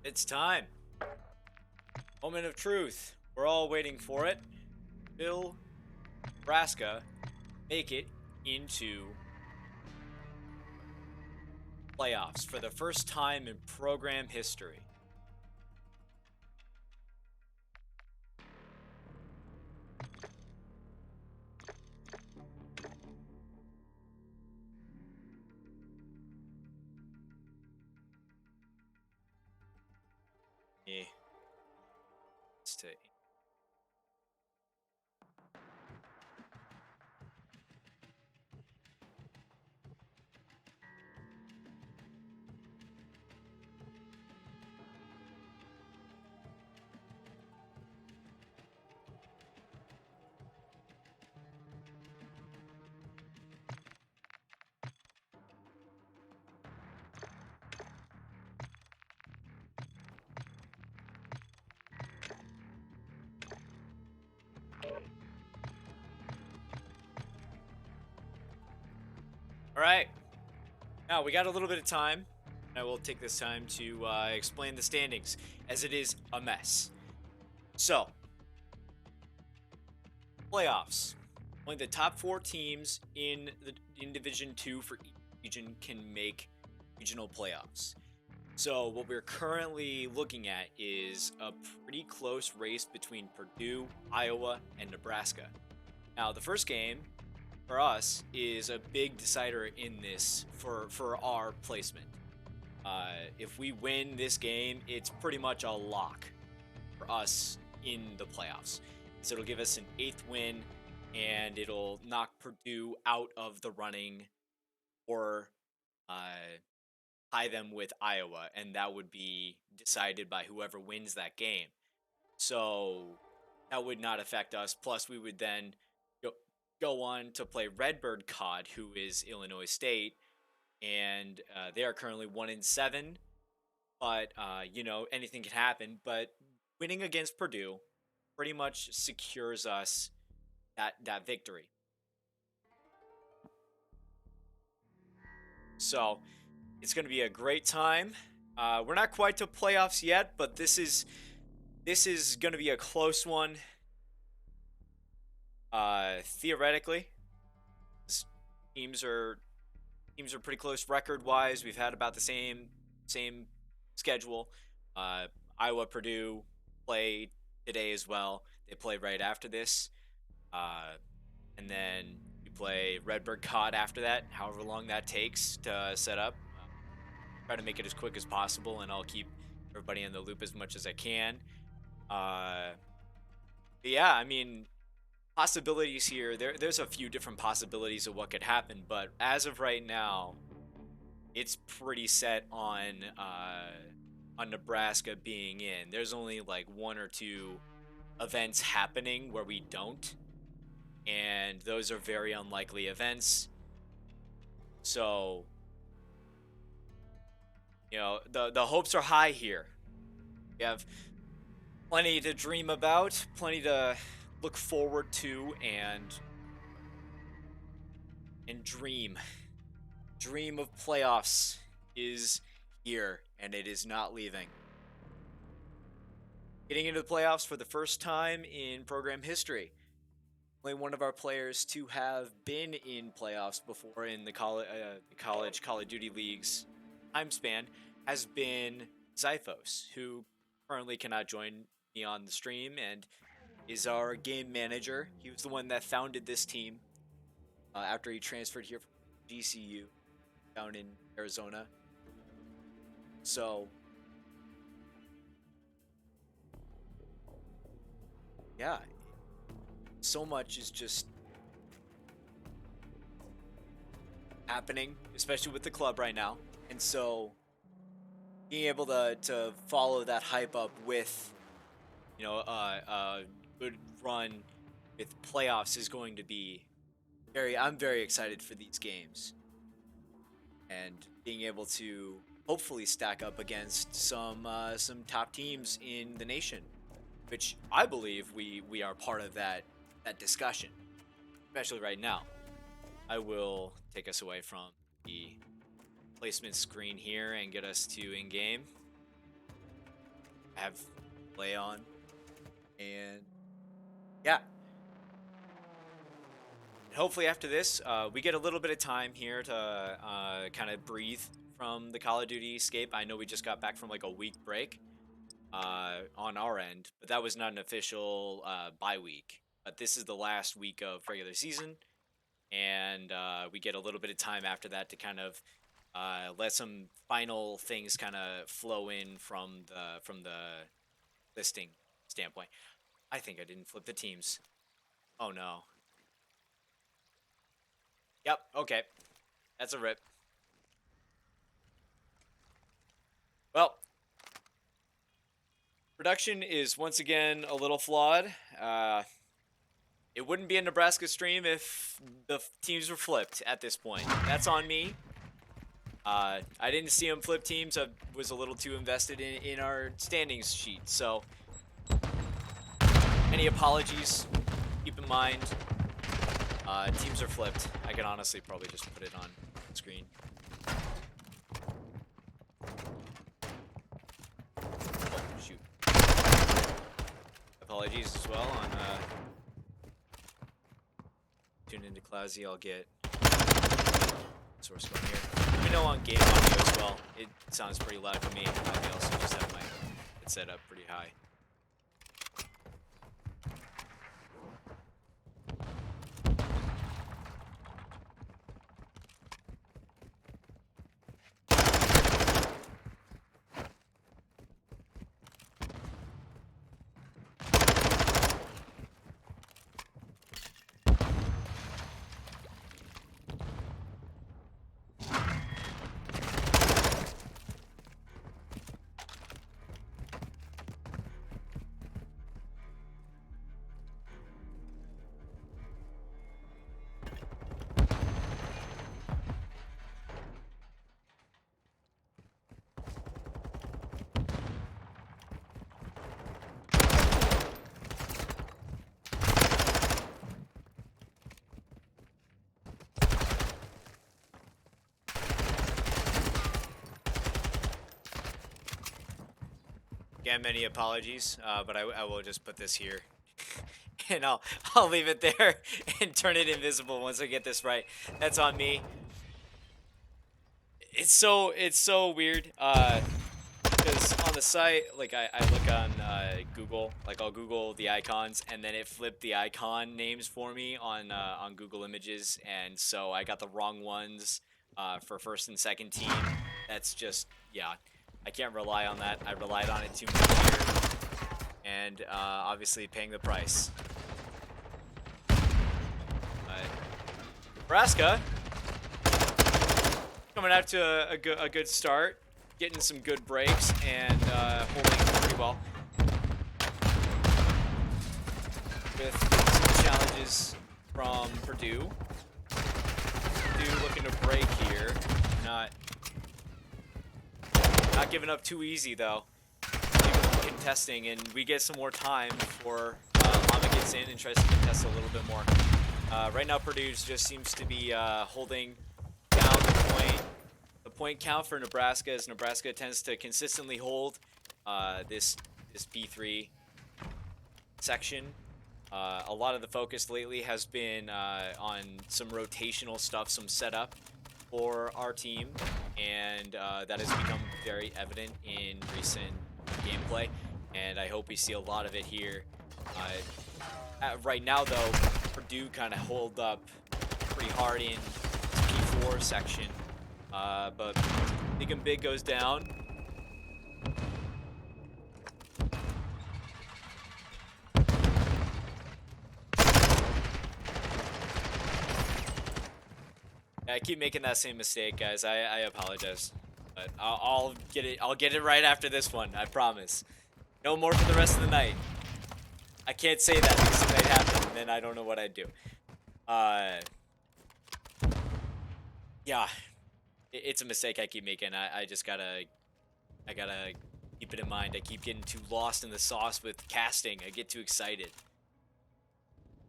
It's time. Moment of truth. We're all waiting for it. Will Nebraska make it into playoffs for the first time in program history? Yeah. Let's take. All right. Now we got a little bit of time. I will take this time to explain the standings, as it is a mess. So, playoffs. Only the top four teams in Division Two for each region can make regional playoffs. So what we're currently looking at is a pretty close race between Purdue, Iowa, and Nebraska. Now the first game for us is a big decider in this for our placement. If we win this game, it's pretty much a lock for us in the playoffs. So it'll give us an eighth win, and it'll knock Purdue out of the running, or tie them with Iowa, and that would be decided by whoever wins that game. So that would not affect us. Plus, we would then go on to play Redbird CoD, who is Illinois State, and they are currently 1-7. But anything can happen. But winning against Purdue pretty much secures us that victory. So it's going to be a great time. We're not quite to playoffs yet, but this is going to be a close one. Theoretically, teams are pretty close record wise. We've had about the same schedule. Iowa, Purdue play today as well. They play right after this, and then we play Redbird CoD after that. However long that takes to set up. Try to make it as quick as possible, and I'll keep everybody in the loop as much as I can. Yeah, I mean, possibilities here. There's a few different possibilities of what could happen, but as of right now, it's pretty set on Nebraska being in. There's only like one or two events happening where we don't, and those are very unlikely events. So, the hopes are high here. We have plenty to dream about, plenty to look forward to, and dream. Dream of playoffs is here, and it is not leaving. Getting into the playoffs for the first time in program history. Only one of our players to have been in playoffs before in the college Call of Duty leagues time span has been Zyphos, who currently cannot join me on the stream and is our game manager. He was the one that founded this team after he transferred here from GCU down in Arizona. So, yeah, so much is just happening, especially with the club right now. And so, being able to follow that hype up with, a good run with playoffs is going to be I'm very excited for these games. And being able to hopefully stack up against some top teams in the nation, which I believe we are part of that discussion, especially right now. I will take us away from the placement screen here and get us to in game. have play on. And yeah, hopefully after this, we get a little bit of time here to kind of breathe from the Call of Duty escape. I know we just got back from like a week break on our end, but that was not an official bye week. But this is the last week of regular season, and we get a little bit of time after that to kind of let some final things kind of flow in from the listing standpoint. I think I didn't flip the teams. Oh no. Yep. Okay. That's a rip. Well, production is once again a little flawed. It wouldn't be a Nebraska stream if the teams were flipped at this point. That's on me. I didn't see them flip teams. I was a little too invested in our standings sheet. So, any apologies, keep in mind, teams are flipped. I can honestly probably just put it on screen. Oh, shoot. Apologies as well on tune into Classy. I'll get source going here. Let me know on game audio as well. It sounds pretty loud to me. I also just have my it set up pretty high. Again, many apologies, but I will just put this here, and I'll leave it there and turn it invisible once I get this right. That's on me. It's so weird, because on the site, like I look on Google, like I'll Google the icons, and then it flipped the icon names for me on Google Images, and so I got the wrong ones for first and second team. That's just, yeah. I can't rely on that. I relied on it too much here, and obviously paying the price. Nebraska coming out to a good start, getting some good breaks, and holding pretty well. With some challenges from Purdue. Purdue looking to break here, not giving up too easy though. Contesting, and we get some more time before Lama gets in and tries to contest a little bit more. Right now, Purdue just seems to be holding down the point count for Nebraska, as Nebraska tends to consistently hold this B3 section. A lot of the focus lately has been on some rotational stuff, some setup for our team, and that has become very evident in recent gameplay, and I hope we see a lot of it here. Right now though, Purdue kind of hold up pretty hard in P4 section, but Big and Big goes down. I keep making that same mistake, guys. I apologize, but I'll get it right after this one. I promise. No more for the rest of the night. I can't say that because it might happen, and then I don't know what I'd do. Yeah, it's a mistake I keep making. I just gotta keep it in mind. I keep getting too lost in the sauce with casting. I get too excited.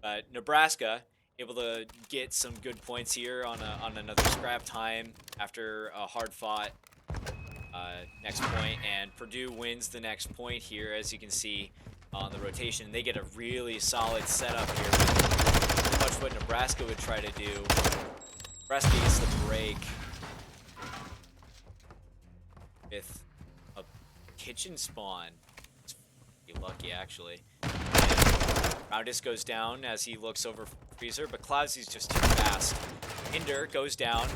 But Nebraska able to get some good points here on another scrap time after a hard-fought next point, and Purdue wins the next point here, as you can see on the rotation. They get a really solid setup here, pretty much what Nebraska would try to do. Nebraska gets the break with a kitchen spawn. It's pretty lucky, actually. Roundus goes down as he looks over Freezer, but Cloudsy's just too fast. Hinder goes down.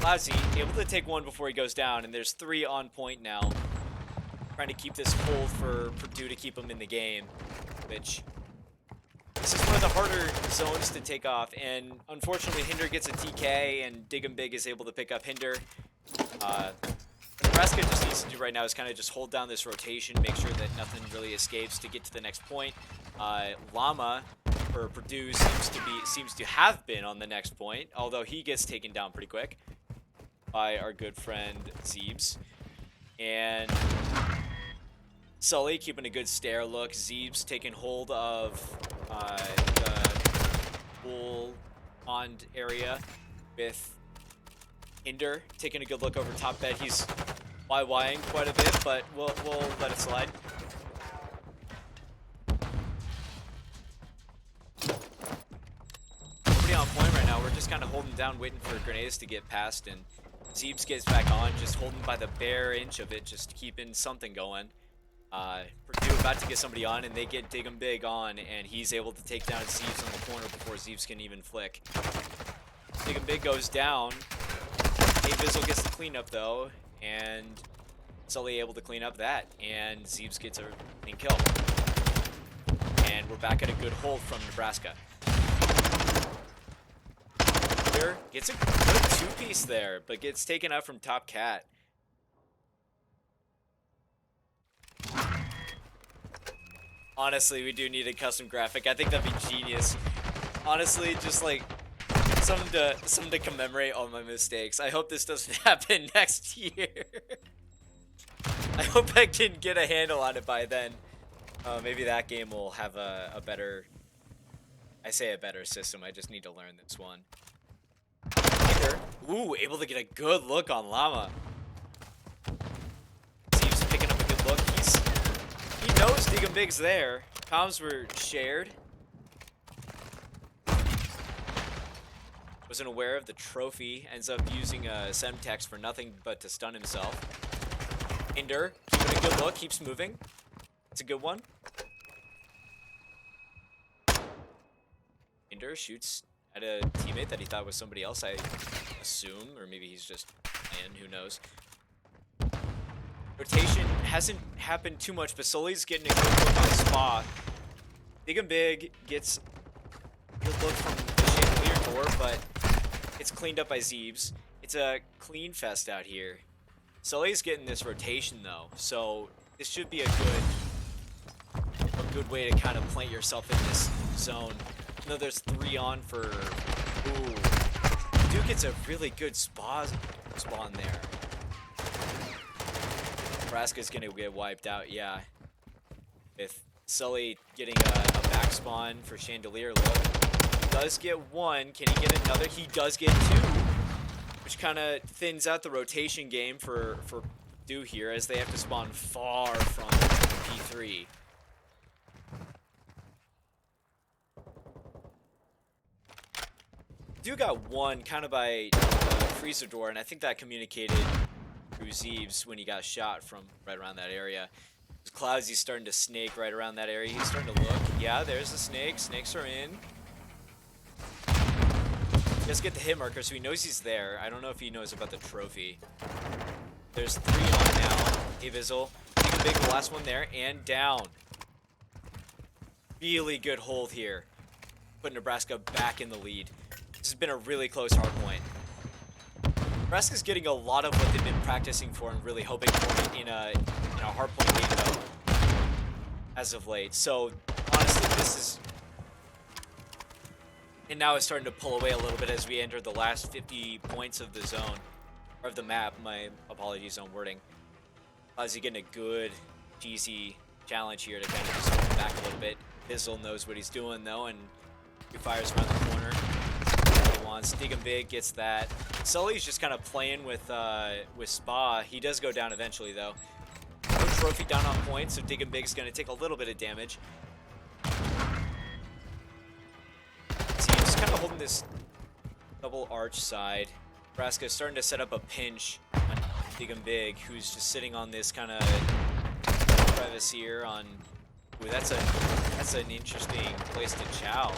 Cloudsy able to take one before he goes down, and there's 3 on point now. Trying to keep this hold for Purdue to keep him in the game, which this is one of the harder zones to take off, and unfortunately Hinder gets a TK, and Dig 'em Big is able to pick up Hinder. Nebraska just needs to do right now is kind of just hold down this rotation, make sure that nothing really escapes to get to the next point. Llama for Purdue seems to have been on the next point, although he gets taken down pretty quick by our good friend Zeebs. And Sully keeping a good stare look. Zeebs taking hold of the bull pond area with Hinder taking a good look over top bed. He's YYing quite a bit, but we'll let it slide. Pretty on point right now. We're just kind of holding down, waiting for grenades to get past, and Zeebs gets back on, just holding by the bare inch of it, just keeping something going. Purdue about to get somebody on, and they get Dig 'em Big on, and he's able to take down Zeebs on the corner before Zeebs can even flick. Dig 'em Big goes down. Avizzle gets the cleanup though, and Sully able to clean up that, and Zeebs gets a clean kill. And we're back at a good hold from Nebraska. Here gets a good 2-piece there, but gets taken out from Top Cat. Honestly, we do need a custom graphic. I think that'd be genius. Honestly, just like something to commemorate all my mistakes. I hope this doesn't happen next year. I hope I can get a handle on it by then. Maybe that game will have a better, I say a better system. I just need to learn this one. Ooh, able to get a good look on Llama. Zeebs picking up a good look. He knows Dig 'em Big's there. Comms were shared. Wasn't aware of the trophy. Ends up using a Semtex for nothing but to stun himself. Hinder keeping a good look. Keeps moving. It's a good one. Hinder shoots at a teammate that he thought was somebody else, I assume, or maybe he's just playing, who knows. Rotation hasn't happened too much, but Sully's getting a good look on Spa. Dig 'em Big gets a good look from the chandelier door, but it's cleaned up by Zeebs. It's a clean fest out here. Sully's getting this rotation though, so this should be a good way to kind of plant yourself in this zone. No, there's 3 on for. Ooh, Duke gets a really good spawn there. Nebraska's gonna get wiped out, yeah. With Sully getting a back spawn for Chandelier look. He does get 1. Can he get another? He does get 2, which kind of thins out the rotation game for Purdue here, as they have to spawn far from P3. Purdue got 1 kind of by freezer door, and I think that communicated through Zeebs when he got shot from right around that area. Cloudsy's starting to snake right around that area. He's starting to look. Yeah, there's the snake. Snakes are in. He does get the hit marker, so he knows he's there. I don't know if he knows about the trophy. There's 3 on now. Avizzle, Dig 'em Big, the last one there, and down. Really good hold here. Put Nebraska back in the lead. This has been a really close hard point. Nebraska's getting a lot of what they've been practicing for and really hoping for in a hard point game though, as of late. So honestly, this is, and now it's starting to pull away a little bit as we enter the last 50 points of the zone, or of the map. My apologies on wording. Ozzy getting a good, cheesy challenge here to kind of just come back a little bit. Bizzle knows what he's doing though, and he fires around the corner. wants. Digging Big gets that. Sully's just kind of playing with Spa. He does go down eventually, though. No trophy down on point, so Digging Big's going to take a little bit of damage. See, he's kind of holding this double arch side. Nebraska starting to set up a pinch on Digging Big, who's just sitting on this kind of crevice here on... Ooh, that's an interesting place to chow.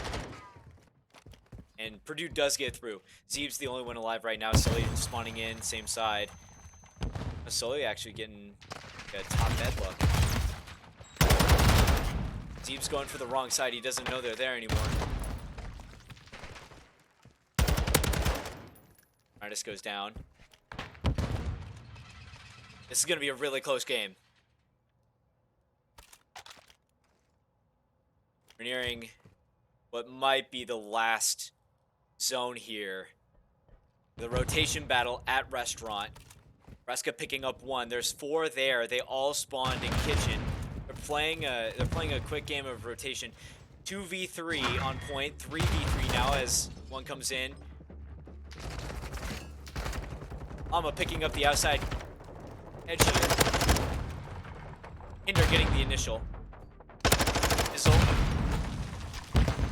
And Purdue does get through. Zeeb's the only one alive right now. Sully spawning in, same side. Sully actually getting a top bed look. Zeeb's going for the wrong side. He doesn't know they're there anymore. Artis goes down. This is going to be a really close game. We're nearing what might be the last zone here. The rotation battle at Restaurant. Nebraska picking up one. There's 4 there. They all spawned in Kitchen. They're playing a quick game of rotation. 2v3 on point. 3v3 now as one comes in. Alma picking up the outside edge here. Hinder getting the initial.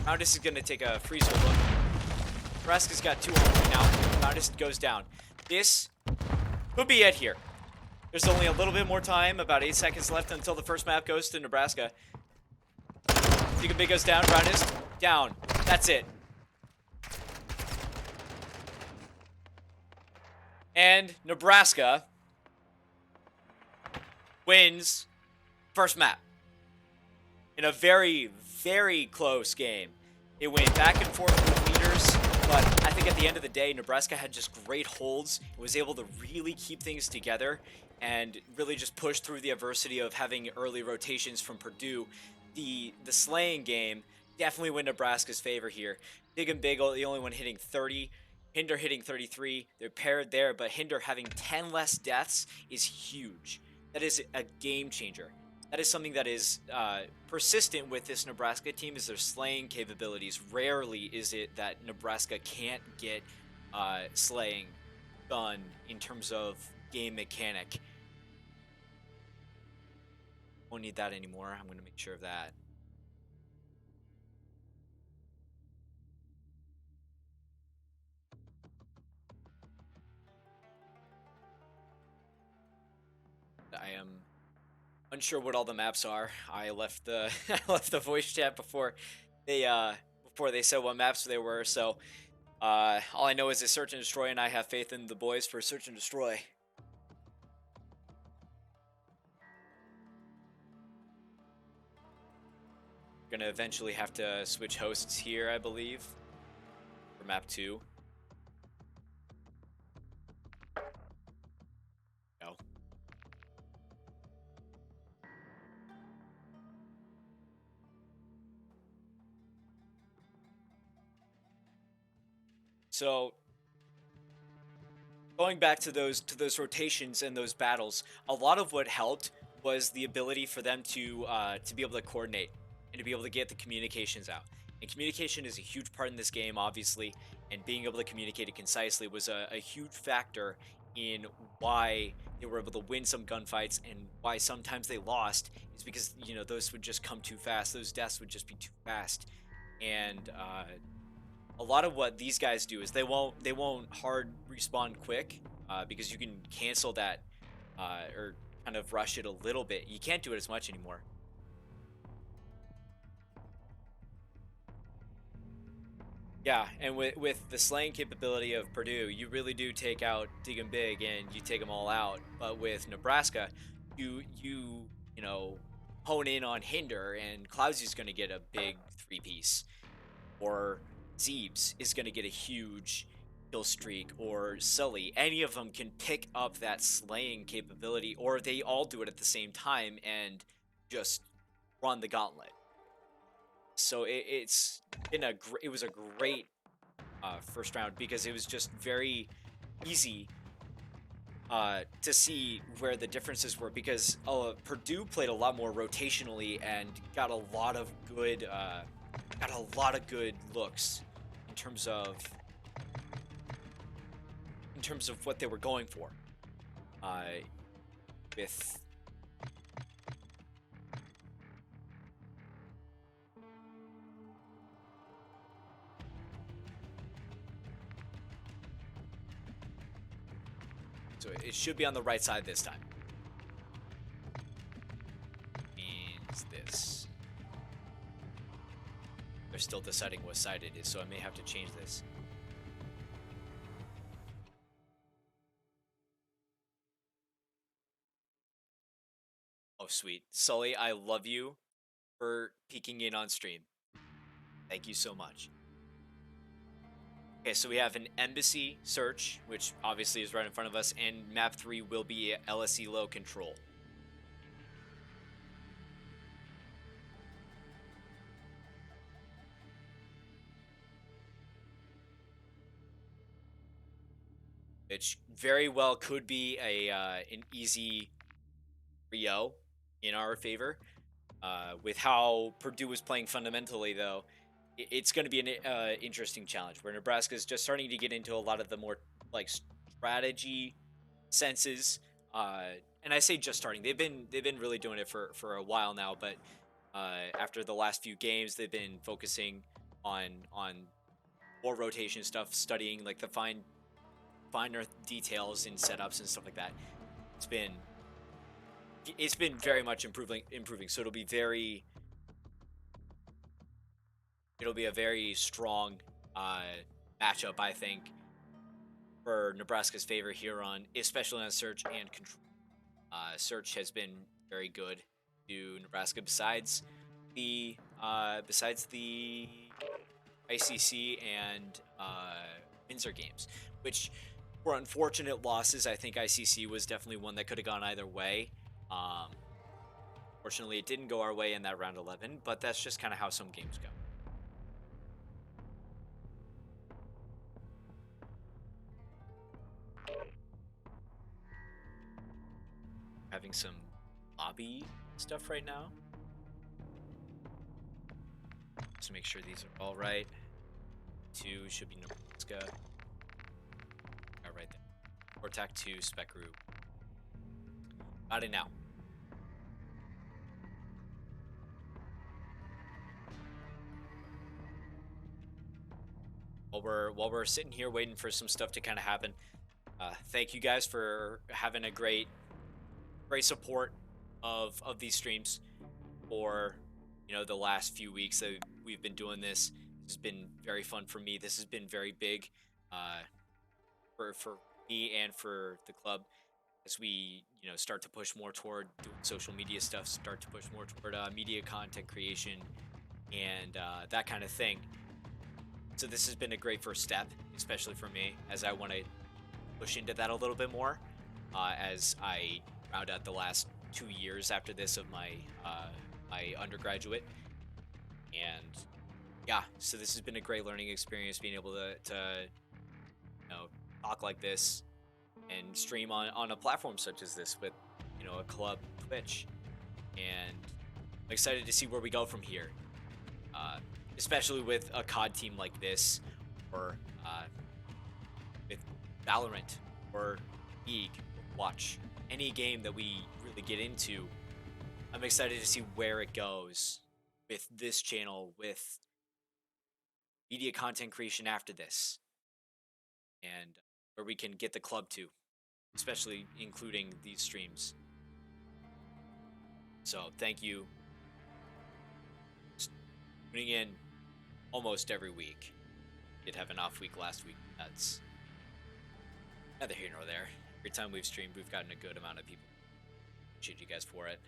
Roundus is going to take a freezer look. Nebraska's got 2 on point now. Roundus goes down. This could be it here. There's only a little bit more time, about 8 seconds left until the first map goes to Nebraska. Digging Big goes down. Roundus down. That's it. And Nebraska wins first map in a very, very close game. It went back and forth with leaders, but I think at the end of the day, Nebraska had just great holds. It was able to really keep things together and really just push through the adversity of having early rotations from Purdue. The slaying game definitely went Nebraska's favor here. Digging Big, the only one hitting 30. Hinder hitting 33. They're paired there, but Hinder having 10 less deaths is huge. That is a game changer. That is something that is persistent with this Nebraska team, is their slaying capabilities. Rarely is it that Nebraska can't get slaying done in terms of game mechanic. Won't need that anymore. I'm going to make sure of that. I am unsure what all the maps are. I left the voice chat before they said what maps they were. So all I know is it's search and destroy, and I have faith in the boys for search and destroy. Gonna eventually have to switch hosts here, I believe, for map 2. Go. So going back to those rotations and those battles, a lot of what helped was the ability for them to be able to coordinate and to be able to get the communications out. And communication is a huge part in this game, obviously, and being able to communicate it concisely was a huge factor in why they were able to win some gunfights, and why sometimes they lost is because, you know, those would just come too fast. Those deaths would just be too fast. And a lot of what these guys do is they won't hard respawn quick because you can cancel that or kind of rush it a little bit. You can't do it as much anymore. Yeah, and with the slaying capability of Purdue, you really do take out Digging Big and you take them all out. But with Nebraska, you know, hone in on Hinder, and Cloudsy's going to get a big 3-piece, or Zeebs is going to get a huge kill streak, or Sully. Any of them can pick up that slaying capability, or they all do it at the same time and just run the gauntlet. So it was a great first round, because it was just very easy to see where the differences were, because Purdue played a lot more rotationally and got a lot of good looks in terms of in terms of what they were going for. With so it should be on the right side this time. Means this. They're still deciding what side it is, so I may have to change this. Oh, sweet. Sully, I love you for peeking in on stream. Thank you so much. Okay, so we have an embassy search, which obviously is right in front of us, and map 3 will be LSE low control. Which very well could be an easy 3-0 in our favor. With how Purdue was playing fundamentally, though, it's going to be an interesting challenge where Nebraska is just starting to get into a lot of the more like strategy senses. And I say just starting; they've been really doing it for a while now. But after the last few games, they've been focusing on more rotation stuff, studying like the finer details in setups and stuff like that. It's been very much improving. So it'll be a very strong matchup, I think, for Nebraska's favor here on, especially on search and control. Search has been very good to Nebraska besides the ICC and Windsor games, which were unfortunate losses. I think ICC was definitely one that could have gone either way. Fortunately, it didn't go our way in that round 11, but that's just kind of how some games go. Having some lobby stuff right now. Just make sure these are all right. 2 should be Nebraska. Got right there. Vortac 2, Spec Group. Got it now. While we're sitting here waiting for some stuff to kind of happen, thank you guys for having a great support of these streams for the last few weeks that we've been doing this. This has been very fun for me. This has been very big for me and for the club as we start to push more toward doing social media stuff, start to push more toward media content creation and that kind of thing. So this has been a great first step, especially for me, as I want to push into that a little bit more as I round out the last 2 years after this of my my undergraduate. And yeah, so this has been a great learning experience, being able to talk like this and stream on a platform such as this with a club, Twitch. And I'm excited to see where we go from here. Especially with a COD team like this, or with Valorant, or League, or Watch, any game that we really get into. I'm excited to see where it goes with this channel, with media content creation after this, and where we can get the club to, especially including these streams. So thank you. Tuning in almost every week. Did have an off week last week. That's neither here nor there. Every time we've streamed, we've gotten a good amount of people. Appreciate you guys for it.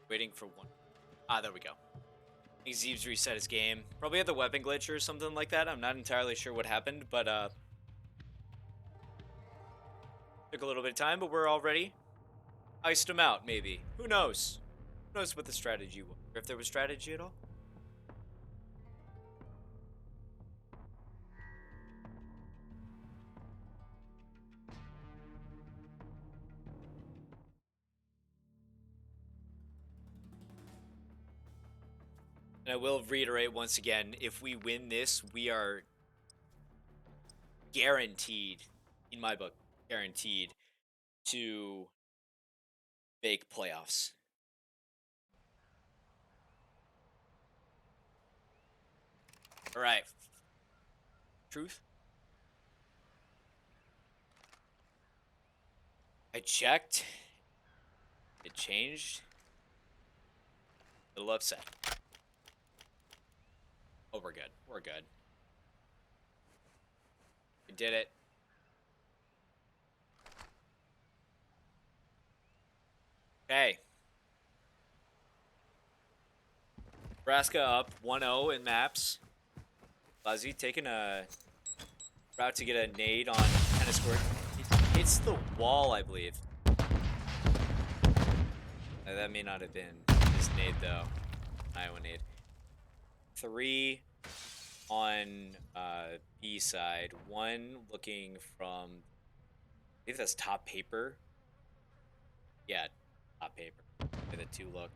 Waiting for one. Ah, there we go. I think Zeebs reset his game. Probably had the weapon glitch or something like that. I'm not entirely sure what happened, but took a little bit of time, but we're all ready. Iced him out, maybe. Who knows? Who knows what the strategy was? Or if there was strategy at all? And I will reiterate once again, if we win this, we are guaranteed, in my book, guaranteed to make playoffs. All right. Truth? I checked. It changed. A little upset. Oh, we're good. We're good. We did it. Okay. Nebraska up 1-0 in maps. Fuzzy taking a route to get a nade on tennis court. It hits the wall, I believe. That may not have been his nade, though. Iowa nade. 3 on B side. 1 looking from, I believe that's top paper. Yeah, top paper. Where the 2 look.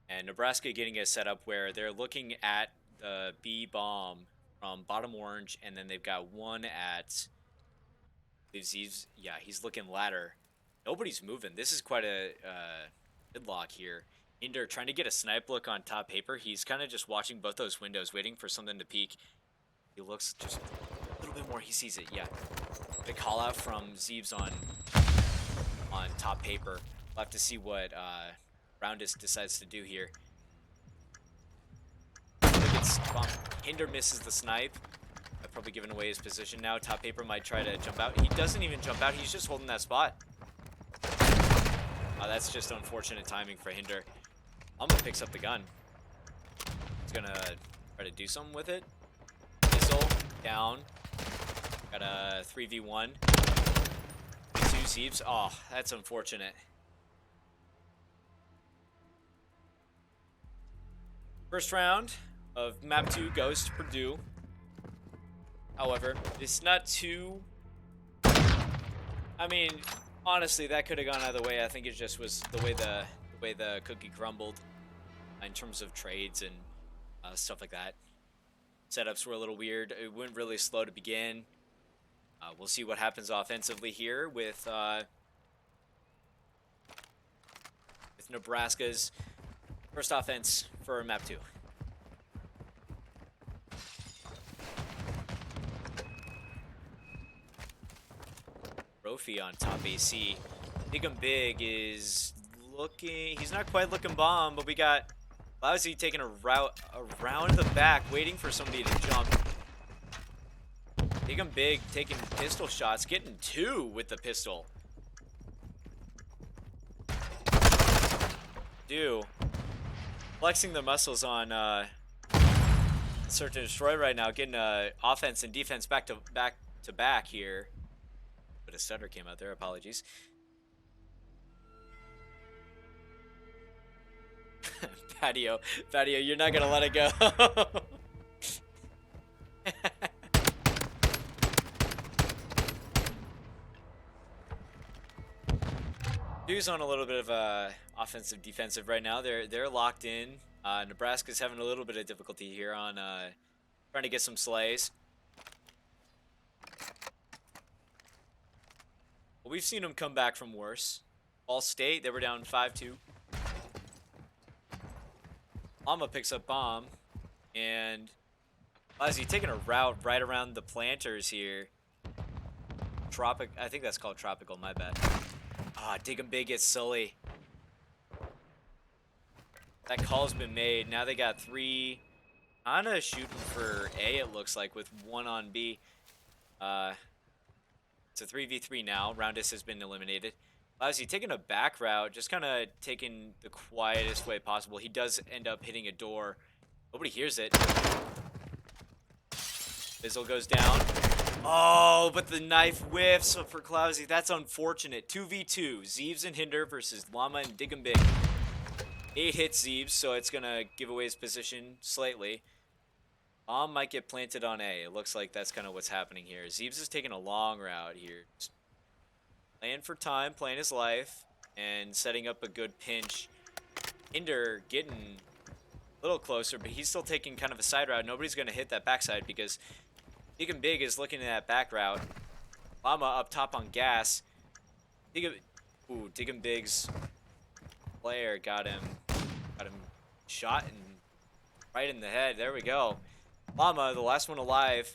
And Nebraska getting a setup where they're looking at the B bomb from bottom orange, and then they've got 1 at, yeah, he's looking ladder. Nobody's moving. This is quite a gridlock here. Hinder trying to get a snipe look on top paper. He's kind of just watching both those windows, waiting for something to peek. He looks just a little bit more. He sees it. Yeah. The call out from Zeebs on top paper. We'll have to see what Roundus decides to do here. Hinder misses the snipe. I've probably given away his position now. Top paper might try to jump out. He doesn't even jump out. He's just holding that spot. That's just unfortunate timing for Hinder. Alma picks up the gun. He's gonna try to do something with it. Missile down. Got a 3v1. 2 Zeebs. Oh, that's unfortunate. First round of map 2 goes to Purdue. However, it's not too, I mean, honestly, that could have gone either way. I think it just was the way the cookie crumbled in terms of trades and stuff like that. Setups were a little weird. It went really slow to begin. We'll see what happens offensively here with Nebraska's first offense for map 2. Trophy on top AC. Big and Big is looking, he's not quite looking bomb, but we got Lousy taking a route around the back, waiting for somebody to jump. Big and Big taking pistol shots, getting 2 with the pistol. Flexing the muscles on Search and Destroy right now, getting offense and defense back to back here. But a stutter came out there, apologies. Patio, you're not gonna let it go. Dude's on a little bit of offensive defensive right now. They're locked in. Nebraska's having a little bit of difficulty here on trying to get some slays. Well, we've seen them come back from worse. Ball State, they were down 5-2. Alma picks up bomb, and Ozzy taking a route right around the planters here. I think that's called Tropical, my bad. Dig 'em Big gets Sully. That call's been made. Now they got 3. Kinda shooting for A, it looks like, with 1 on B. It's a 3v3 now. Roundus has been eliminated. Lousy taking a back route, just kind of taking the quietest way possible. He does end up hitting a door. Nobody hears it. Bizzle goes down. Oh, but the knife whiffs for Clousy. That's unfortunate. 2v2. Zeebs and Hinder versus Llama and Dig 'em Big. 8 hits Zeebs, so it's going to give away his position slightly. Bomb might get planted on A. It looks like that's kind of what's happening here. Zeebs is taking a long route here. Just playing for time, playing his life, and setting up a good pinch. Hinder getting a little closer, but he's still taking kind of a side route. Nobody's going to hit that backside because Dig 'em Big is looking at that back route. Llama up top on gas. Dig 'em Big's player got him shot and right in the head. There we go. Llama, the last one alive,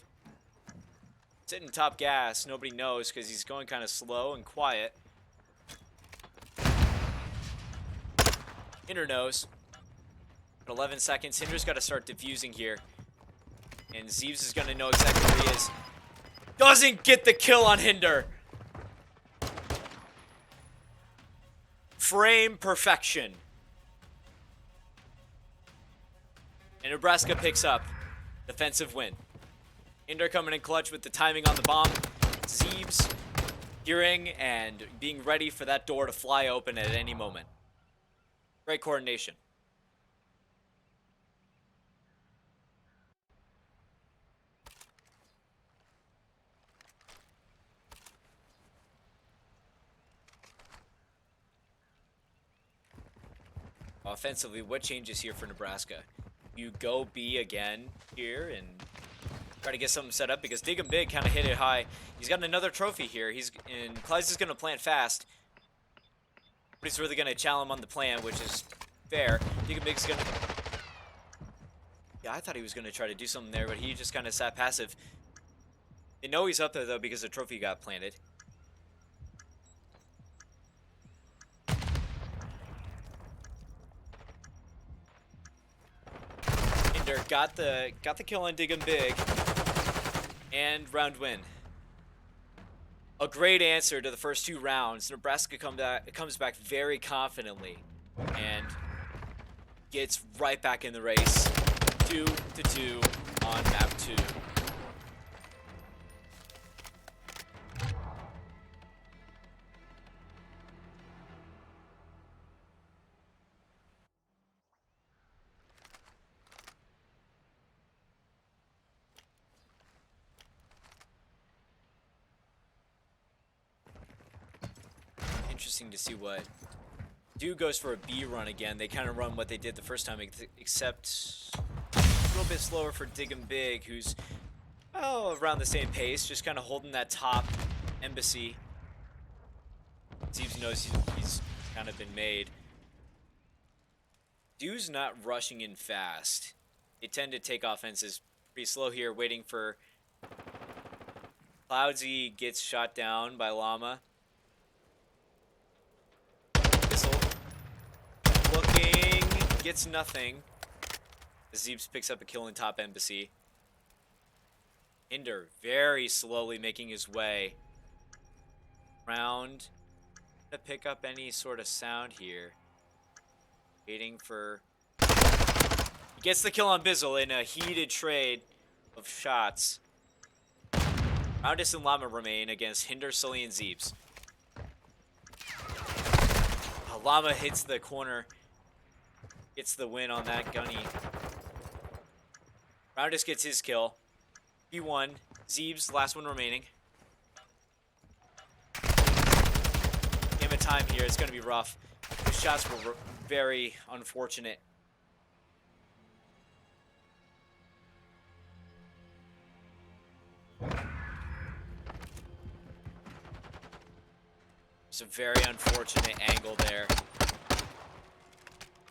sitting top gas. Nobody knows because he's going kind of slow and quiet. Hinder knows. 11 seconds. Hinder's got to start diffusing here. And Zeebs is going to know exactly where he is. Doesn't get the kill on Hinder. Frame perfection. And Nebraska picks up. Defensive win. Hinder coming in clutch with the timing on the bomb. Zeebs hearing and being ready for that door to fly open at any moment. Great coordination. Offensively, what changes here for Nebraska? You go B again here and try to get something set up because Dig 'em Big kind of hit it high. He's got another trophy here. Clyde's is going to plant fast. But he's really going to challenge him on the plan, which is fair. Dig 'em Big's going to... Yeah, I thought he was going to try to do something there, but he just kind of sat passive. They know he's up there, though, because the trophy got planted. Got the kill on Dig 'em Big, and round win. A great answer to the first 2 rounds. Nebraska comes back very confidently and gets right back in the race. 2-2 on map 2. Interesting to see what Purdue goes for a B run again. They kind of run what they did the first time, except a little bit slower for Dig 'em Big, who's around the same pace, just kind of holding that top embassy. Zeebs knows he's kind of been made. Purdue's not rushing in fast. They tend to take offenses pretty slow here, waiting for Cloudsy. Gets shot down by Llama. Looking, gets nothing. Zeebs picks up a kill in top embassy. Hinder very slowly making his way around to pick up any sort of sound here. Waiting for... He gets the kill on Bizzle in a heated trade of shots. Roundus and Llama remain against Hinder, Sully, and Zeebs. Llama hits the corner. Gets the win on that gunny. Roundus gets his kill. P1. Zeebs, last one remaining. Game of time here. It's going to be rough. The shots were very unfortunate. It's a very unfortunate angle there.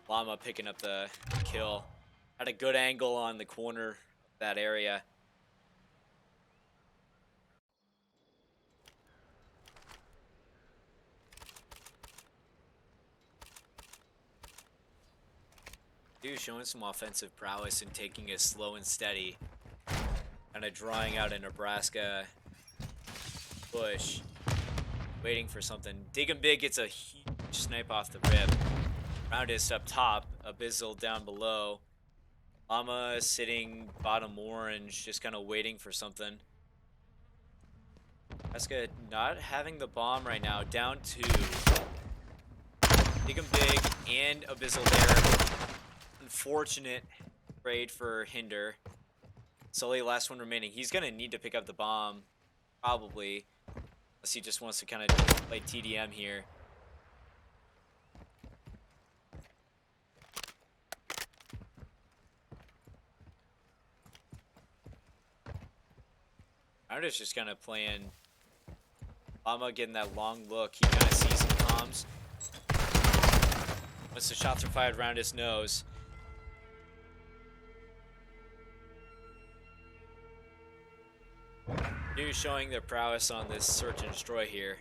Llama picking up the kill. Had a good angle on the corner of that area. Dude, showing some offensive prowess and taking it slow and steady. Kind of drawing out a Nebraska push. waiting for something. Digging Big gets a huge snipe off the rip. Roundest up top, Abyssal down below. Llama sitting bottom orange, just kind of waiting for something. Nebraska not having the bomb right now, down 2. Digging Big and Abyssal there. Unfortunate trade for Hinder. Sully, last one remaining. He's going to need to pick up the bomb, probably. Unless he just wants to kind of play TDM here. Rounders just kind of playing. Llama getting that long look. He kind of sees some comms. Once the shots are fired, Roundus knows. Purdue showing their prowess on this search and destroy here.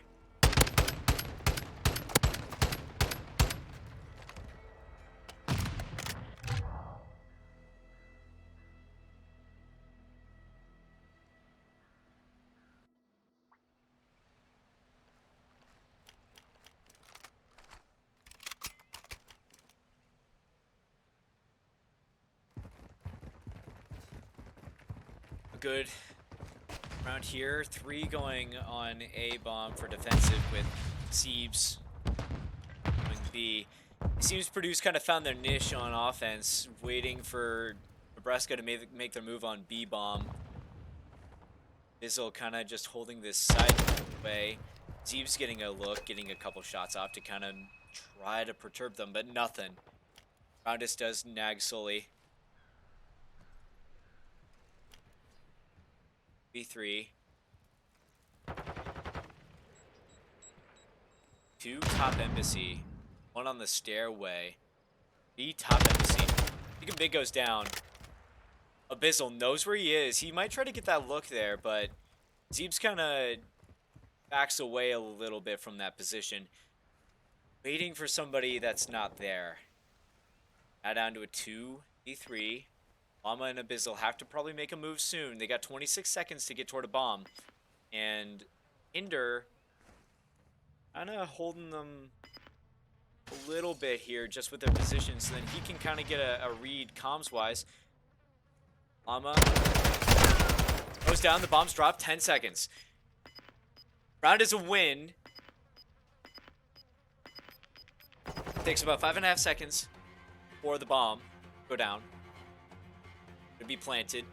Good round here. 3 going on A bomb for defensive with Siebes going B. It seems Purdue's kind of found their niche on offense, waiting for Nebraska to make their move on B bomb. Bizzle kind of just holding this side way. Siebes getting a look, getting a couple shots off to kind of try to perturb them, but nothing. Roundus does nag Sully. B3. 2 top embassy. 1 on the stairway. B top embassy. Digging Big goes down. Abyssal knows where he is. He might try to get that look there, but Zeebs kind of backs away a little bit from that position. Waiting for somebody that's not there. Now down to a 2v3. Llama and Abyssal have to probably make a move soon. They got 26 seconds to get toward a bomb. And Hinder kind of holding them a little bit here just with their position so then he can kind of get a read comms-wise. Llama goes down. The bomb's dropped. 10 seconds. Round is a win. Takes about 5.5 seconds for the bomb go down. To be planted.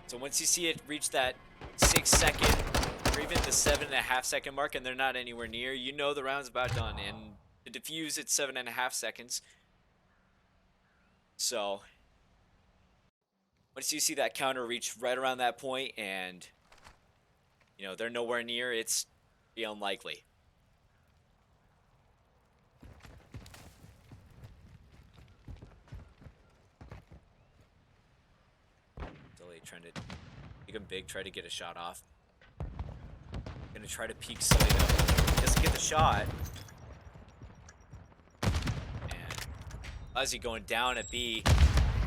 So once you see it reach that 6 second or even the 7.5 second mark and they're not anywhere near, you know the round's about done. And to defuse, it's 7.5 seconds. So once you see that counter reach right around that point and you know they're nowhere near, it's unlikely. Trying to make him big, try to get a shot off. Gonna try to peek Sully though. Doesn't get the shot. And Ozzy going down at B.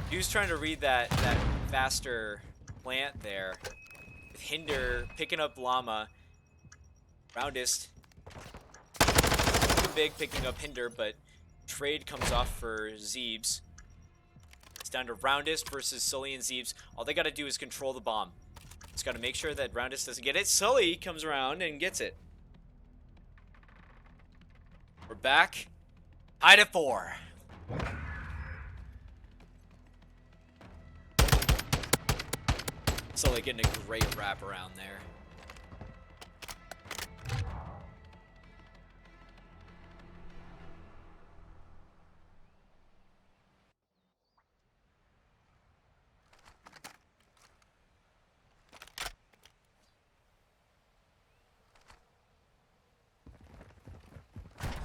He was trying to read that faster plant there. With Hinder picking up Llama. Roundest. Big picking up Hinder, but trade comes off for Zeebs. Down to Roundest versus Sully and Zeebs. All they got to do is control the bomb. Just got to make sure that Roundest doesn't get it. Sully comes around and gets it. We're back. Tied at 4. Sully getting a great wrap around there.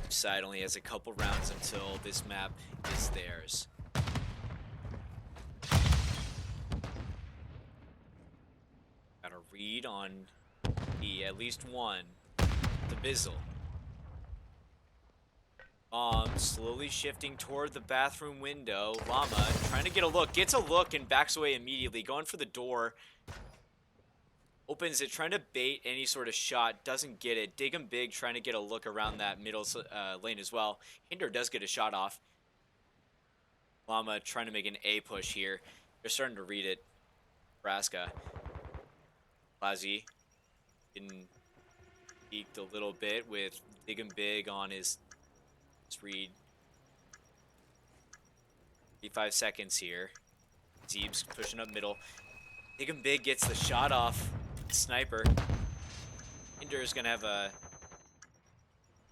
Side only has a couple rounds until this map is theirs. Got a read on the at least one. The Bizzle. Slowly shifting toward the bathroom window. Llama trying to get a look. Gets a look and backs away immediately. Going for the door. Opens it, trying to bait any sort of shot. Doesn't get it. Dig him big, trying to get a look around that middle lane as well. Hinder does get a shot off. Llama trying to make an A push here. They're starting to read it. Nebraska. Lazi getting peeked a little bit with Dig him big on his read. 35 seconds here. Zeeb's pushing up middle. Dig him big gets the shot off. Sniper. Hinder is gonna have a.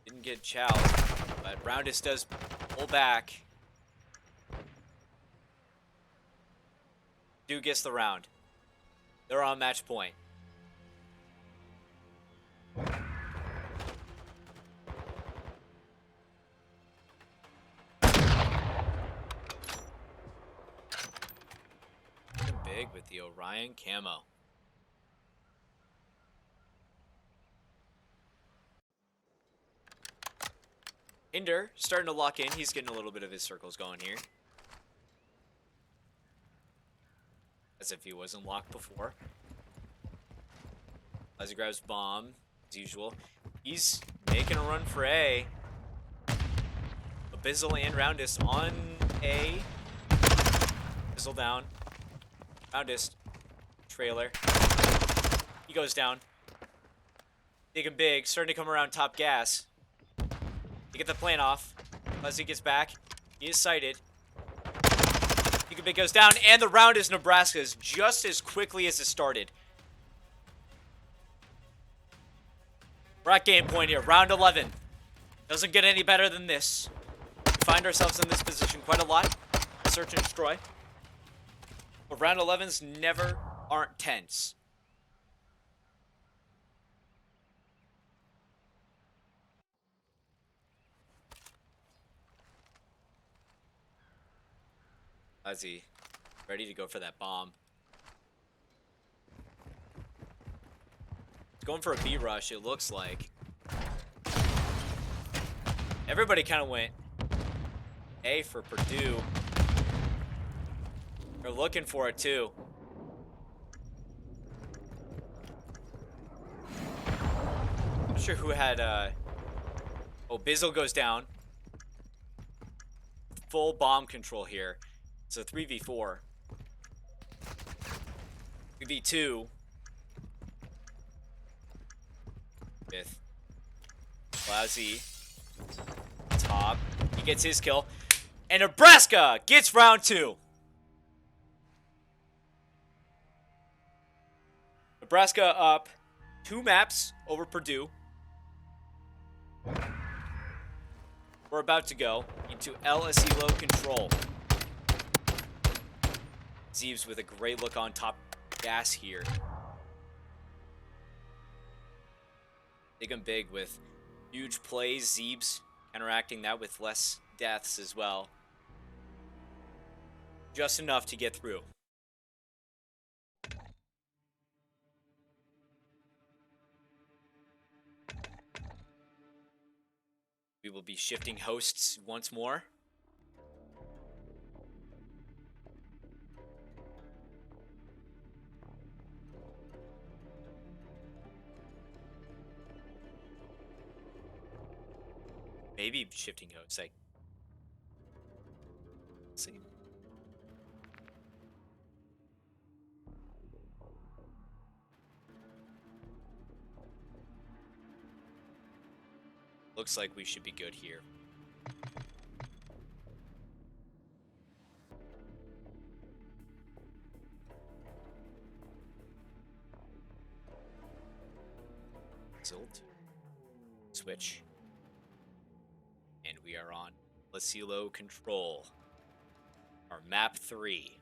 Didn't get Chow, but Roundus does pull back. Purdue gets the round. They're on match point. Big with the Orion camo. Hinder starting to lock in. He's getting a little bit of his circles going here. As if he wasn't locked before. As he grabs bomb, as usual. He's making a run for A. Abyssal and Roundus on A. Abyssal down. Roundus. Trailer. He goes down. Dig him big. Starting to come around top gas. To get the plan off. Leslie gets back. He is sighted. Dig him big goes down. And the round is Nebraska's just as quickly as it started. We're at game point here. Round 11. Doesn't get any better than this. We find ourselves in this position quite a lot. Search and destroy. But round 11s never aren't tense. Ozzy, ready to go for that bomb. It's going for a B rush, it looks like. Everybody kind of went A for Purdue. They're looking for it too. Not sure who had oh, Bizzle goes down. Full bomb control here. It's a 3v4. 3v2. With Lousy. Top. He gets his kill. And Nebraska gets round 2. Nebraska up 2 maps over Purdue. We're about to go into LSE low control. Zeebs with a great look on top gas here. Dig him big with huge plays. Zeebs counteracting that with less deaths as well. Just enough to get through. We will be shifting hosts once more. Maybe shifting hosts, like, let's see. Looks like we should be good here. Result. Switch. And we are on Lasilo control. Our map 3.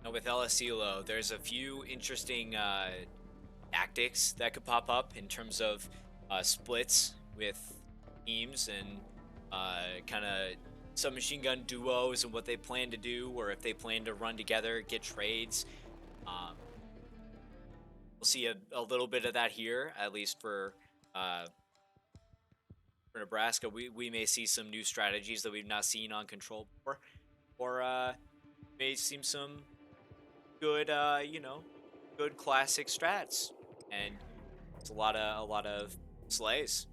And with LSU, there's a few interesting tactics that could pop up in terms of splits with teams and kind of some machine gun duos and what they plan to do, or if they plan to run together, get trades. We'll see a little bit of that here, at least for Nebraska. We may see some new strategies that we've not seen on Control before, or may see some good, good classic strats, and it's a lot of slays.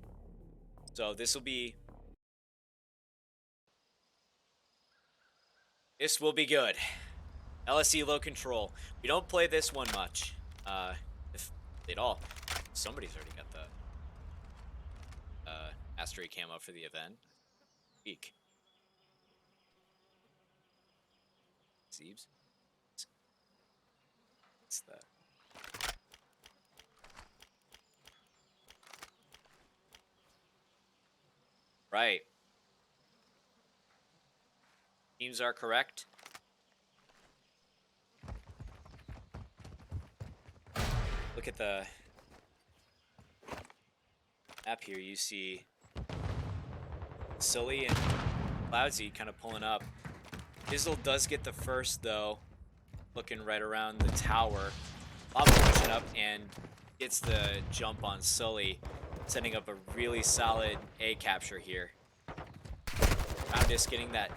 So this will be good. LSE low control. We don't play this one much, if at all. Somebody's already got the Asteroid camo for the event. Weak. Zeebs. What's that? Right. Teams are correct. Look at the map here. You see Sully and Cloudsy kind of pulling up. Dizzle does get the first, though, looking right around the tower. Lava pushing up and gets the jump on Sully, setting up a really solid A capture here. Roundus getting that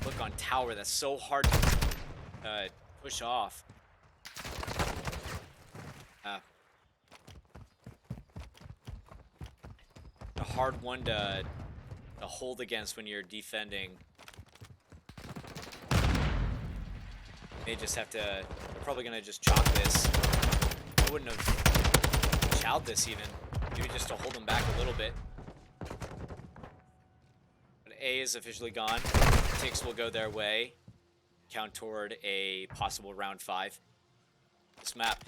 look on tower that's so hard to push off. A hard one to hold against when you're defending. They just have to, they're probably going to just chalk this. I wouldn't have chowed this even. Maybe just to hold them back a little bit. But A is officially gone. Ticks will go their way. Count toward a possible round 5. This map.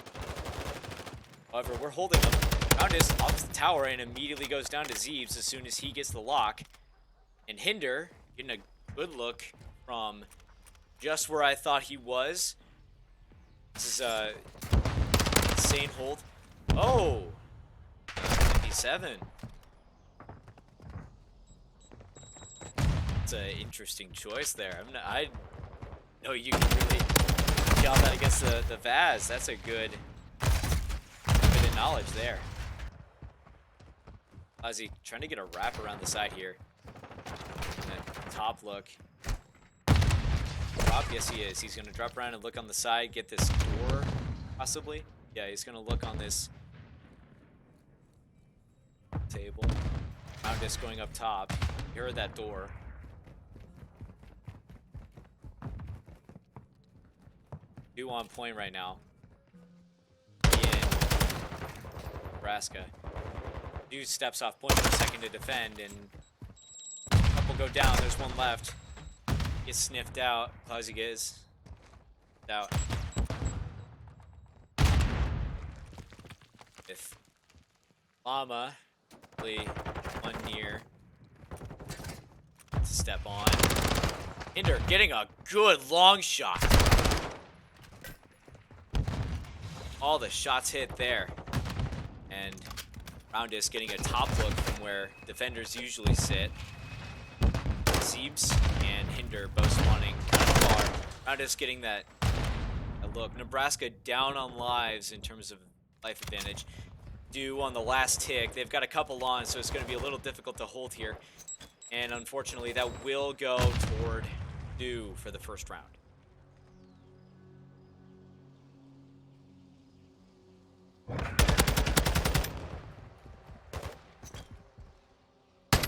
However, we're holding them. Roundus off the tower and immediately goes down to Zeebs as soon as he gets the lock. And Hinder getting a good look from just where I thought he was. This is a insane hold. Oh! 57. It's an interesting choice there. I know you can really yell that against the Vaz. That's a good bit of knowledge there. Ozzy trying to get a wrap around the side here. And then top look. Drop, yes he is. He's gonna drop around and look on the side, get this door, possibly. Yeah, he's gonna look on this table. Roundus going up top. You heard that door. Do on point right now. In Nebraska. Dude steps off point for a second to defend, and a couple go down. There's one left. Gets sniffed out. Cloudsy gets out. If Llama, really one near to step on. Hinder getting a good long shot. All the shots hit there. And Roundus getting a top look from where defenders usually sit. Zeebs and Hinder both spawning kind of far. Roundus getting that look. Nebraska down on lives in terms of life advantage. Due on the last tick. They've got a couple on, so it's going to be a little difficult to hold here. And unfortunately, that will go toward Due for the first round.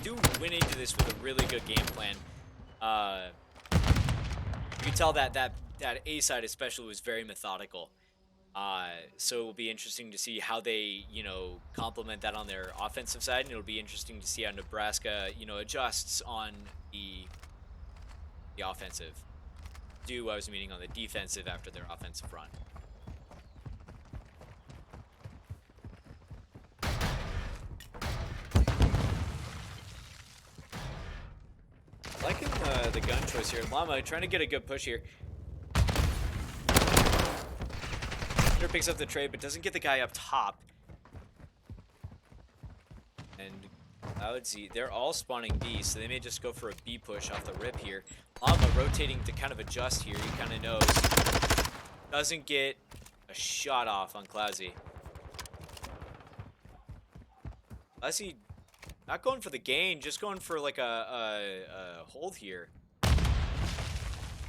Do went into this with a really good game plan. You can tell that A side especially was very methodical. So it will be interesting to see how they, complement that on their offensive side, and it'll be interesting to see how Nebraska, adjusts on the offensive. I was meaning on the defensive after their offensive run. Liking the gun choice here. Llama trying to get a good push here. Hinder picks up the trade, but doesn't get the guy up top. And Cloud Z, they're all spawning B, so they may just go for a B push off the rip here. Llama rotating to kind of adjust here. He kind of knows. Doesn't get a shot off on Cloudzy. Cloudzy not going for the gain, just going for like a hold here.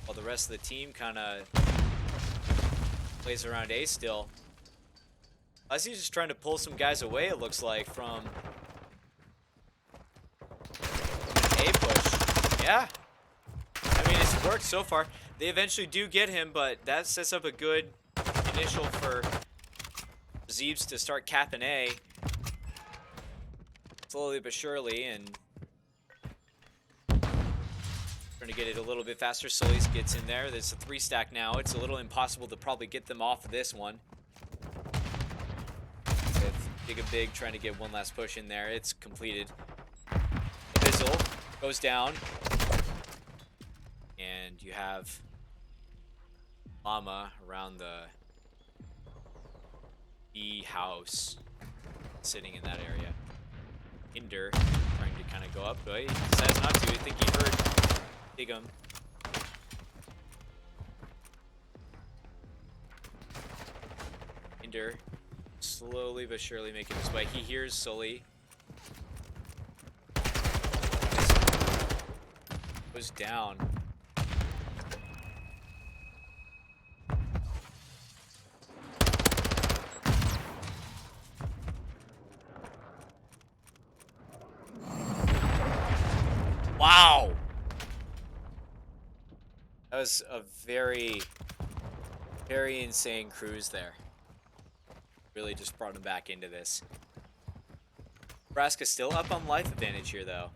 While the rest of the team kind of plays around A still. Cloudzy's just trying to pull some guys away, it looks like, from an A push. Yeah. I mean, it's worked so far. They eventually do get him, but that sets up a good initial for Zeebs to start capping A. Slowly but surely, and trying to get it a little bit faster. Sully's gets in there. There's a 3-stack now. It's a little impossible to probably get them off of this one. With Big and Big trying to get one last push in there. It's completed. Bizzle goes down. And you have Llama around the E house sitting in that area. Hinder trying to kind of go up, but he decides not to. I think he heard Dig'em. Hinder slowly but surely making his way. He hears Sully. Goes down. Wow! That was a very, very insane cruise there. Really just brought him back into this. Nebraska's still up on life advantage here, though.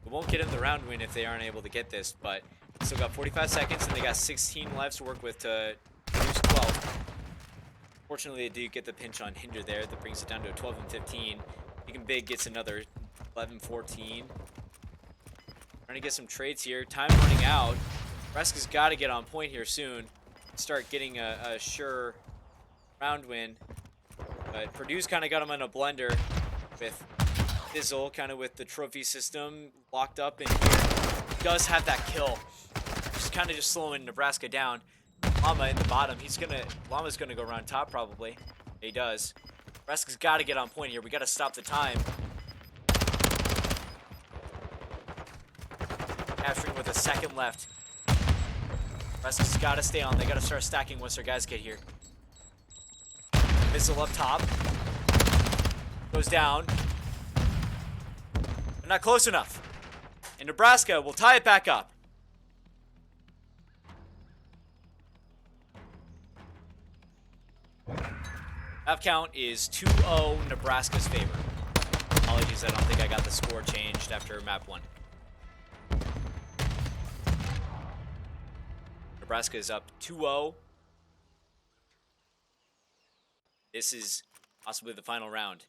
We won't get him the round win if they aren't able to get this, but still got 45 seconds, and they got 16 lives to work with to produce 12. Fortunately, they do get the pinch on Hinder there. That brings it down to a 12 and 15. Big and Big gets another 11-14. Trying to get some trades here. Time running out. Nebraska's got to get on point here soon. Start getting a sure round win. But Purdue's kind of got him in a blender with Bizzle kind of with the trophy system locked up in here. He does have that kill. Just kind of just slowing Nebraska down. Llama in the bottom. Llama's gonna go around top probably. He does. Nebraska's got to get on point here. We got to stop the time. Capturing with a second left. Nebraska's got to stay on. They got to start stacking once their guys get here. Missile up top. Goes down. They're not close enough. And Nebraska will tie it back up. Half count is 2-0 Nebraska's favor. Apologies, I don't think I got the score changed after map 1. Nebraska is up 2-0. This is possibly the final round.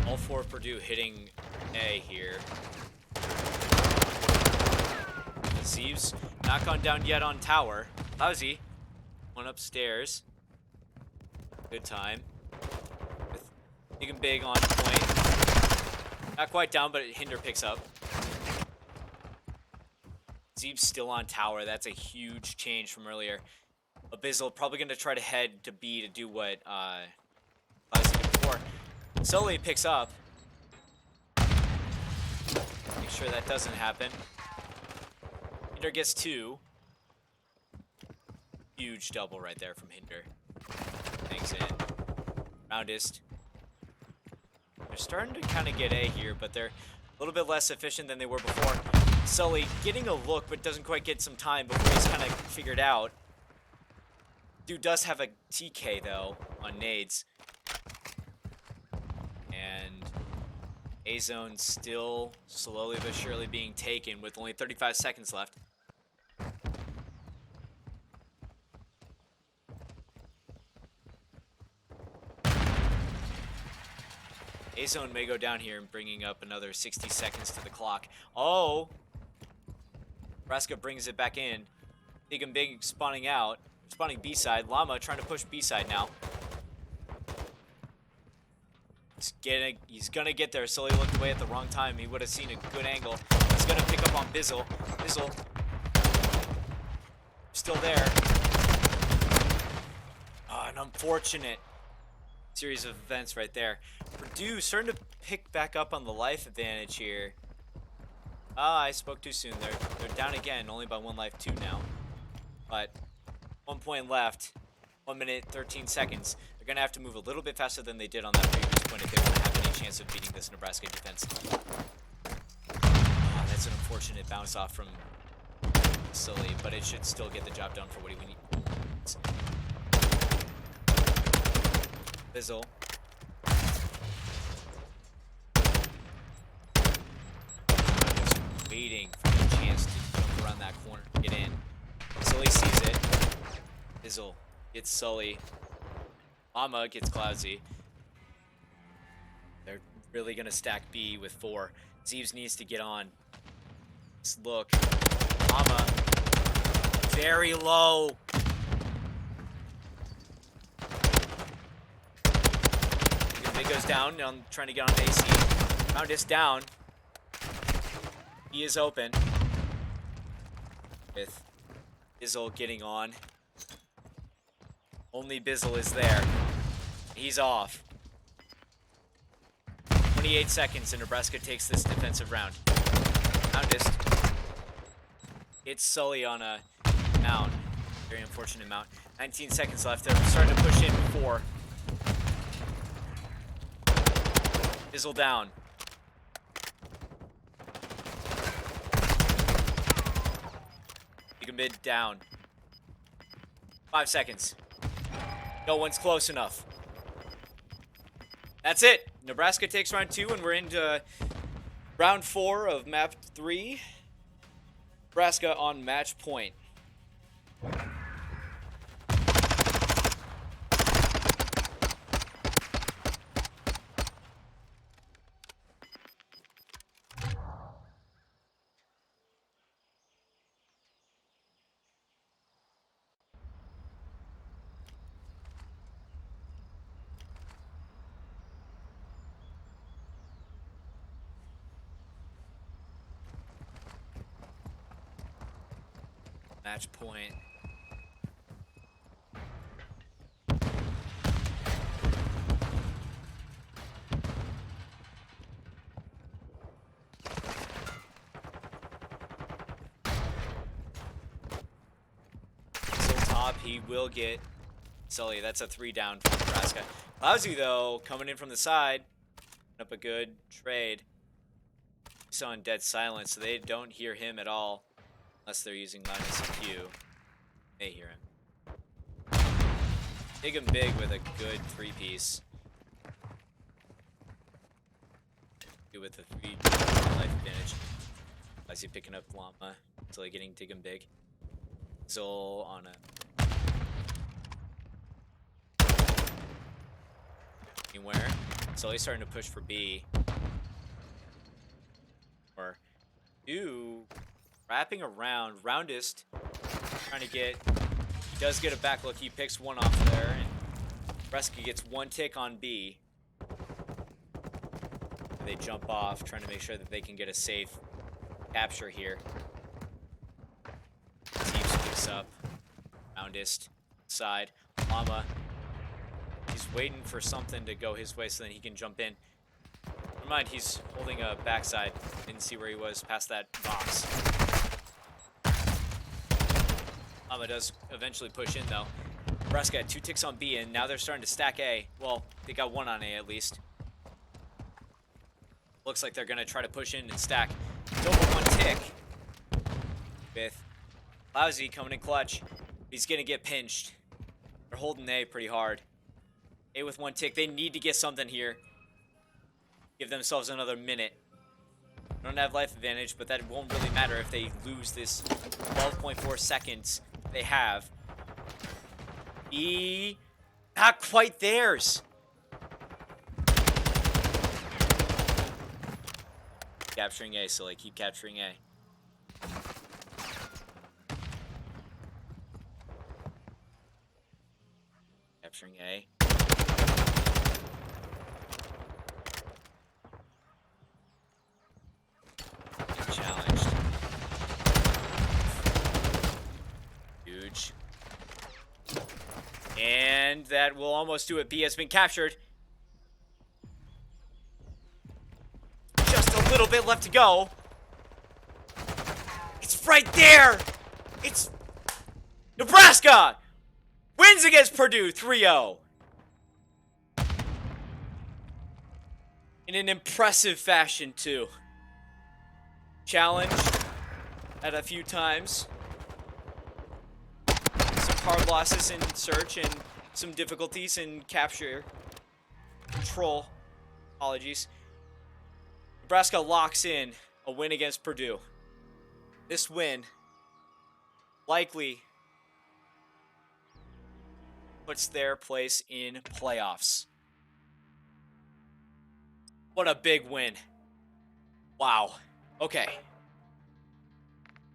All four of Purdue hitting A here. Zeebs not gone down yet on tower. Lousy. One upstairs. Good time. With Big and Big on point. Not quite down, but Hinder picks up. Zeeb's still on tower. That's a huge change from earlier. Abyssal probably going to try to head to B to do what Lousy did before. Sully picks up. Make sure that doesn't happen. Hinder gets 2. Huge double right there from Hinder. Thanks in. Roundest. They're starting to kind of get A here, but they're a little bit less efficient than they were before. Sully getting a look, but doesn't quite get some time before he's kind of figured out. Dude does have a TK, though, on nades. And A-zone still slowly but surely being taken with only 35 seconds left. A-Zone may go down here and bringing up another 60 seconds to the clock. Oh! Nebraska brings it back in. Big and Big spawning out. Spawning B-side. Llama trying to push B-side now. He's gonna get there. Sully looked away at the wrong time. He would have seen a good angle. He's gonna pick up on Bizzle. Bizzle. Still there. Oh, an unfortunate series of events right there. Purdue starting to pick back up on the life advantage here. I spoke too soon. They're down again, only by 1 life, 2 now. But 1 point left. 1 minute, 13 seconds. They're going to have to move a little bit faster than they did on that previous point if they want to have any chance of beating this Nebraska defense. Oh, that's an unfortunate bounce off from Sully, but it should still get the job done for what he needs. Bizzle. Just waiting for the chance to jump around that corner, get in. Sully sees it. Bizzle gets Sully. Llama gets Cloudsy. They're really going to stack B with 4. Zeebs needs to get on. Let's look. Llama. Very low. It goes down. I'm trying to get on AC. Found this down. He is open. With Bizzle getting on. Only Bizzle is there. He's off. 28 seconds and Nebraska takes this defensive round. Moundist. It's Sully on a mount. Very unfortunate mount. 19 seconds left. They're starting to push in 4. Bizzle down. Big mid down. 5 seconds. No one's close enough. That's it. Nebraska takes round 2, and we're into round 4 of map 3. Nebraska on match point. Match point. Still top, he will get Sully. That's a 3 down for Nebraska. Cloudsy, though, coming in from the side. Up a good trade. He's on dead silence, so they don't hear him at all. Unless they're using Linus and Q. They hear him. Big and Big with a good 3-piece. With the 3 life advantage. As he picking up Llama. Until getting Dig and Big. Zol on a... Anywhere. So he's starting to push for B. Or... Ooh... Wrapping around, Roundest, trying to get, he does get a back look, he picks one off there, and Nebraska gets 1 tick on B. They jump off, trying to make sure that they can get a safe capture here. Zeebs picks up, Roundest, side, Llama, he's waiting for something to go his way so then he can jump in. Never mind, he's holding a backside, didn't see where he was past that box. Llama does eventually push in, though. Nebraska had 2 ticks on B, and now they're starting to stack A. Well, they got 1 on A, at least. Looks like they're going to try to push in and stack. It's over 1 tick. With Lousy coming in clutch. He's going to get pinched. They're holding A pretty hard. A with 1 tick. They need to get something here. Give themselves another minute. Don't have life advantage, but that won't really matter if they lose this 12.4 seconds they have. Not quite theirs. Capturing A, Silly. Keep capturing A. Capturing A. Challenged. Huge. And that will almost do it. B has been captured. Just a little bit left to go. It's right there. It's Nebraska wins against Purdue 3-0. In an impressive fashion, too. Challenged at a few times. Some hard losses in search and some difficulties in capture. Control. Apologies. Nebraska locks in a win against Purdue. This win likely puts their place in playoffs. What a big win. Wow. Okay.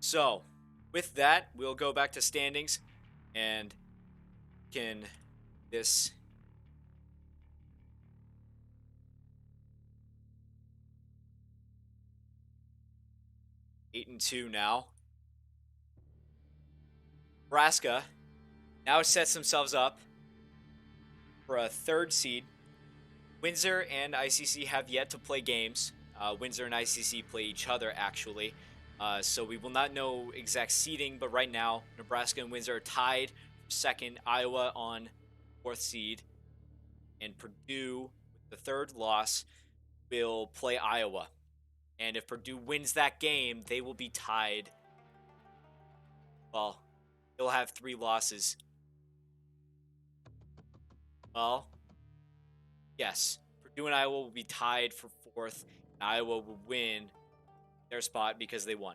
So, with that, we'll go back to standings and can this 8-2 now. Nebraska now sets themselves up for a 3rd seed. Windsor and ICC have yet to play games. Windsor and ICC play each other, actually. So we will not know exact seeding, but right now, Nebraska and Windsor are tied for 2nd. Iowa on 4th seed. And Purdue, with the 3rd loss, will play Iowa. And if Purdue wins that game, they will be tied. Well, they'll have 3 losses. Well, yes. Purdue and Iowa will be tied for 4th. And Iowa will win their spot because they won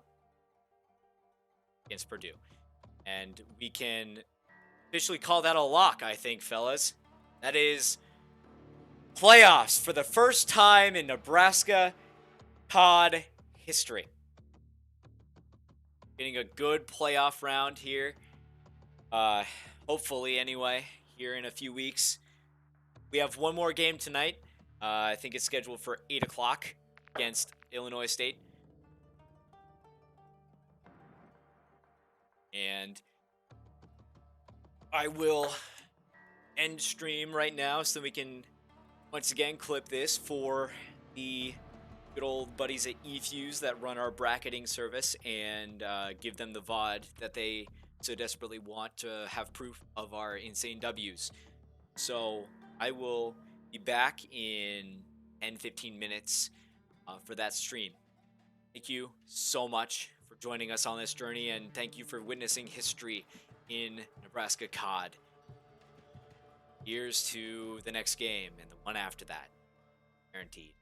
against Purdue. And we can officially call that a lock, I think, fellas. That is playoffs for the first time in Nebraska CoD history. Getting a good playoff round here. Hopefully, anyway, here in a few weeks. We have one more game tonight. I think it's scheduled for 8 o'clock against Illinois State. And I will end stream right now so we can once again clip this for the good old buddies at eFuse that run our bracketing service and give them the VOD that they so desperately want to have proof of our insane W's. So I will be back in 10-15 minutes for that stream. Thank you so much for joining us on this journey, and thank you for witnessing history in Nebraska CoD. Here's to the next game and the one after that. Guaranteed.